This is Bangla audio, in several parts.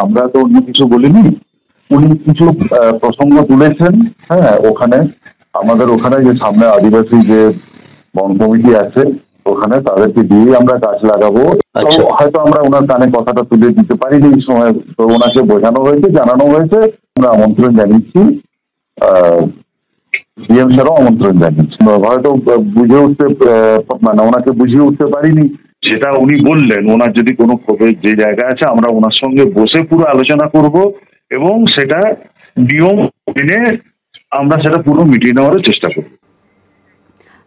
আমরা তো অন্য কিছু বলিনি। উনি কিছু প্রসঙ্গ তুলেছেন। হ্যাঁ, ওখানে আমাদের ওখানে যে সামনে আদিবাসী যে বন কমিটি আছে, ওখানে তাদেরকে দিয়ে আমরা গাছ লাগাবো। হয়তো আমরা ওনার কানে কথাটা তুলে দিতে পারিনি এই সময়, তো ওনাকে বোঝানো হয়েছে, জানানো হয়েছে। আমরা আমন্ত্রণ জানিয়েছি, ডিএম স্যারও আমন্ত্রণ জানিয়েছি। হয়তো বুঝে উঠতে মানে ওনাকে বুঝিয়ে উঠতে পারিনি। সেটা উনি বললেন, ওনার যদি কোনো যে জায়গা আছে আমরা ওনার সঙ্গে বসে পুরো আলোচনা করব এবং সেটা নিয়ম মেনে আমরা সেটা পুরো মিটিয়ে নেওয়ার চেষ্টা করব।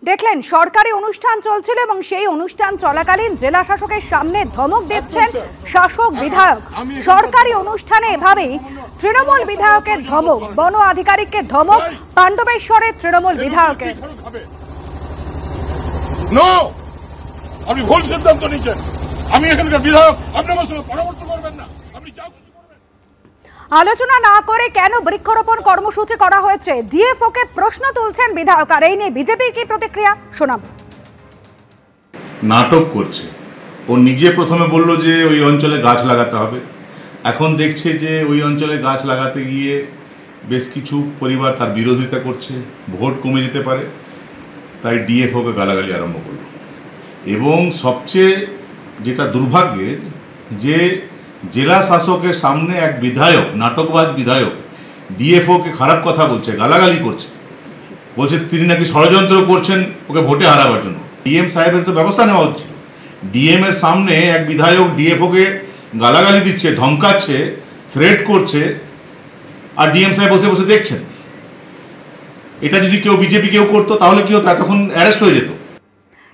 দেখলেন সরকারি অনুষ্ঠান চলছিল এবং সেই অনুষ্ঠান চলাকালীন জেলা শাসকের সামনে ধমক দিচ্ছেন শাসক বিধায়ক। সরকারি অনুষ্ঠানে এভাবেই তৃণমূল বিধায়কের ধমক, বন আধিকারিককে ধমক পাণ্ডবেশ্বরের তৃণমূল বিধায়কের। আপনি ভুল সিদ্ধান্ত নিচ্ছেন। আমি এখানকার বিধায়ক, আপনি আমার সঙ্গে পরামর্শ করবেন না। আপনি যা কিছু করবেন। আলোচনা না করে কেন বৃক্ষরোপণ কর্মসূচি করা হয়েছে, ডিএফও কে প্রশ্ন তুলছেন বিধায়ক। আর এই নিয়ে বিজেপির কি প্রতিক্রিয়া শোনাব। নাটক করছে। ও নিজে প্রথমে বলল যে ওই অঞ্চলে গাছ লাগাতে হবে, এখন দেখছে যে ওই অঞ্চলে গাছ লাগাতে গিয়ে বেশ কিছু পরিবার তার বিরোধিতা করছে, ভোট কমে যেতে পারে, তাই ডিএফওকে গালাগালি আরম্ভ করলো। এবং সবচেয়ে যেটা দুর্ভাগ্যের, যে জেলা শাসকের সামনে এক বিধায়ক, নাটকবাজ বিধায়ক, ডিএফওকে খারাপ কথা বলছে, গালাগালি করছে, বলছে তিনি নাকি ষড়যন্ত্র করছেন ওকে ভোটে হারাবার জন্য। ডিএম সাহেবের তো ব্যবস্থা নেওয়া হচ্ছে। ডিএম এর সামনে এক বিধায়ক ডিএফওকে গালাগালি দিচ্ছে, ধমকাচ্ছে, থ্রেট করছে, আর ডিএম সাহেব বসে বসে দেখছেন। এটা যদি কেউ বিজেপি কেউ করতো তাহলে কি হতো? এতক্ষণ অ্যারেস্ট হয়ে যেত।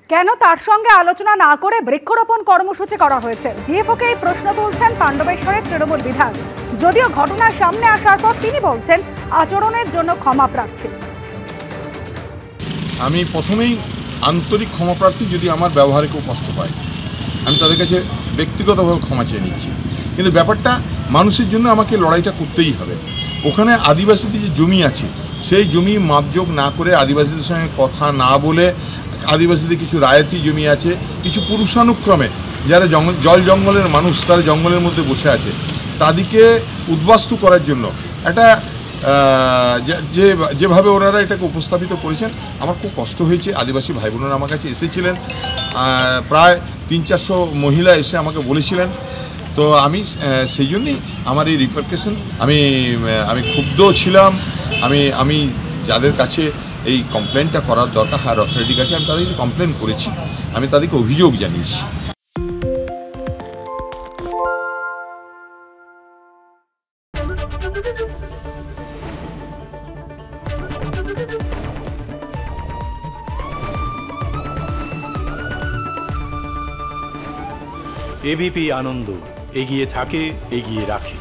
কেন তার সঙ্গে আলোচনা না করে বৃক্ষরোপণ কর্মসূচি করা হয়েছে, ডিএফওকে এই প্রশ্ন তুলছেন পাণ্ডবেশ্বরের তৃণমূল বিধায়ক। যদিও ঘটনার সামনে আসার পর তিনি বলছেন আচরণের জন্য ক্ষমা প্রার্থী। আমি প্রথমেই আন্তরিক ক্ষমা প্রার্থী যদি আমার ব্যবহারে কেউ কষ্ট পায়। আমি তাদের কাছে ব্যক্তিগতভাবে ক্ষমা চেয়ে নিচ্ছি। কিন্তু ব্যাপারটা মানুষের জন্য আমাকে লড়াইটা করতেই হবে। ওখানে আদিবাসীদের যে জমি আছে, সেই জমি মাপজোক না করে, আদিবাসীদের সঙ্গে কথা না বলে, আদিবাসীদের কিছু রায়তি জমি আছে, কিছু পুরুষানুক্রমে যারা জল জঙ্গলের মানুষ, তারা জঙ্গলের মধ্যে বসে আছে, তাদেরকে উদ্বাস্তু করার জন্য একটা যেভাবে ওনারা এটাকে উপস্থাপিত করেছেন, আমার খুব কষ্ট হয়েছে। আদিবাসী ভাই বোনেরা আমার কাছে এসেছিলেন, প্রায় 300-400 মহিলা এসে আমাকে বলেছিলেন। তো আমি সেই জন্যই আমার এই রিপারকেশন, আমি ক্ষুব্ধ ছিলাম। আমি যাদের কাছে এই কমপ্লেনটা করার দরকার হায়ার অথরিটির কাছে, আমি তাদেরকে কমপ্লেন করেছি, আমি তাদেরকে অভিযোগ জানিয়েছি। এবিপি আনন্দ, এগিয়ে থাকে, এগিয়ে রাখে।